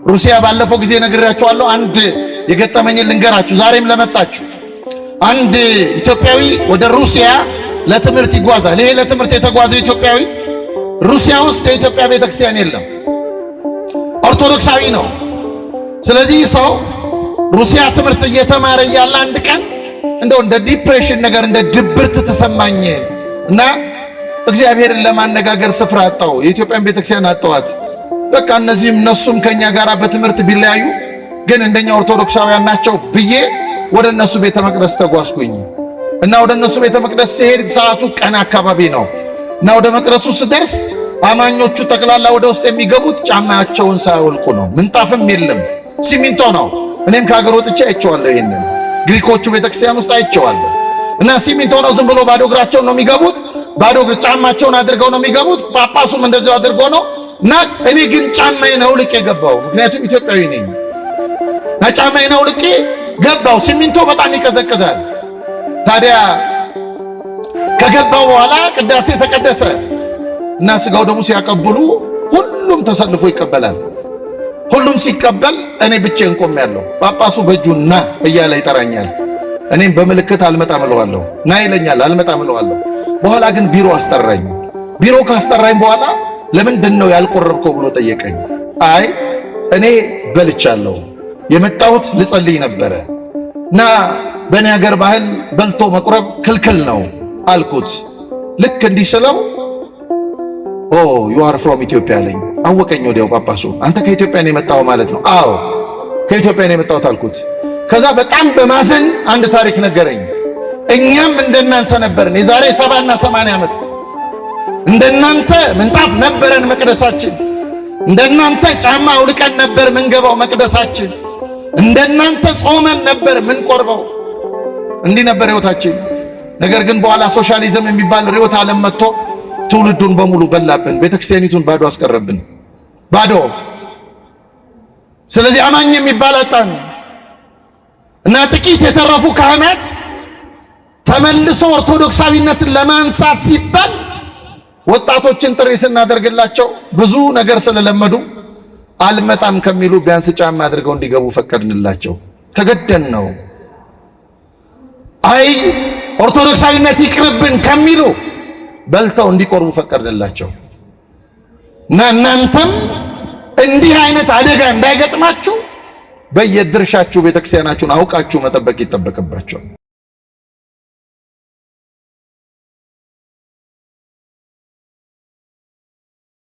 ሩሲያ ባለፈው ጊዜ ነግሬያችኋለሁ። አንድ የገጠመኝ ልንገራችሁ ዛሬም ለመጣችሁ። አንድ ኢትዮጵያዊ ወደ ሩሲያ ለትምህርት ይጓዛል። ይሄ ለትምህርት የተጓዘው ኢትዮጵያዊ ሩሲያ ውስጥ የኢትዮጵያ ቤተክርስቲያን የለም፣ ኦርቶዶክሳዊ ነው። ስለዚህ ሰው ሩሲያ ትምህርት እየተማረ ያለ አንድ ቀን እንደው እንደ ዲፕሬሽን ነገር እንደ ድብርት ተሰማኝ እና እግዚአብሔርን ለማነጋገር ስፍራ አጣው። የኢትዮጵያን ቤተክርስቲያን አጣዋት። በቃ እነሱም ከኛ ጋር በትምህርት ቢለያዩ ግን እንደኛ ኦርቶዶክሳውያን ናቸው ብዬ ወደ እነሱ ቤተ መቅደስ ተጓዝኩኝ እና ወደ እነሱ ቤተ መቅደስ ሲሄድ ሰዓቱ ቀን አካባቢ ነው እና ወደ መቅደሱ ስደርስ አማኞቹ ጠቅላላ ወደ ውስጥ የሚገቡት ጫማቸውን ሳያወልቁ ነው። ምንጣፍም የለም፣ ሲሚንቶ ነው። እኔም ከሀገር ወጥቼ አይቼዋለሁ። ይሄንን ግሪኮቹ ቤተክርስቲያን ውስጥ አይቼዋለሁ። እና ሲሚንቶ ነው፣ ዝም ብሎ ባዶ እግራቸውን ነው የሚገቡት። ባዶ እግር ጫማቸውን አድርገው ነው የሚገቡት። ጳጳሱም እንደዚያው አድርጎ ነው። እና እኔ ግን ጫማዬን አውልቄ ገባው፣ ምክንያቱም ኢትዮጵያዊ ነኝ። እና ጫማዬን አውልቄ ገባው። ሲሚንቶ በጣም ይቀዘቅዛል። ታዲያ ከገባው በኋላ ቅዳሴ ተቀደሰ እና ስጋው ደግሞ ሲያቀብሉ ሁሉም ተሰልፎ ይቀበላል። ሁሉም ሲቀበል እኔ ብቻዬን ቆሜያለሁ። ጳጳሱ በእጁና እያለ ይጠራኛል። እኔም በምልክት አልመጣም እለዋለሁ። ና ይለኛል፣ አልመጣም እለዋለሁ። በኋላ ግን ቢሮ አስጠራኝ። ቢሮ ካስጠራኝ በኋላ ለምንድን ነው ያልቆረብከው ብሎ ጠየቀኝ። አይ እኔ በልቻለሁ፣ የመጣሁት ልጸልይ ነበረ እና በእኔ ሀገር ባህል በልቶ መቁረብ ክልክል ነው አልኩት። ልክ እንዲህ ስለው ኦ ዩ አር ፍሮም ኢትዮጵያ አለኝ። አወቀኝ ወዲያው ጳጳሱ። አንተ ከኢትዮጵያ ነው የመጣው ማለት ነው? አዎ ከኢትዮጵያ ነው የመጣሁት አልኩት። ከዛ በጣም በማዘን አንድ ታሪክ ነገረኝ። እኛም እንደናንተ ነበርን የዛሬ 70 እና 80 ዓመት። እንደናንተ ምንጣፍ ነበረን መቅደሳችን። እንደናንተ ጫማ አውልቀን ነበር ምንገባው መቅደሳችን። እንደናንተ ጾመን ነበር ምንቆርበው። እንዲህ ነበር ህይወታችን። ነገር ግን በኋላ ሶሻሊዝም የሚባል ርዕዮተ ዓለም መጥቶ ትውልዱን በሙሉ በላብን። ቤተክርስቲያኒቱን ባዶ አስቀረብን፣ ባዶ። ስለዚህ አማኝ የሚባል አጣን እና ጥቂት የተረፉ ካህናት ተመልሶ ኦርቶዶክሳዊነትን ለማንሳት ሲባል ወጣቶችን ጥሪ ስናደርግላቸው ብዙ ነገር ስለለመዱ አልመጣም ከሚሉ ቢያንስ ጫማ አድርገው እንዲገቡ ፈቀድንላቸው። ተገደን ነው። አይ ኦርቶዶክሳዊነት ይቅርብን ከሚሉ በልተው እንዲቆርቡ ፈቀድንላቸው። እና እናንተም እንዲህ አይነት አደጋ እንዳይገጥማችሁ በየድርሻችሁ ቤተክርስቲያናችሁን አውቃችሁ መጠበቅ ይጠበቅባችኋል።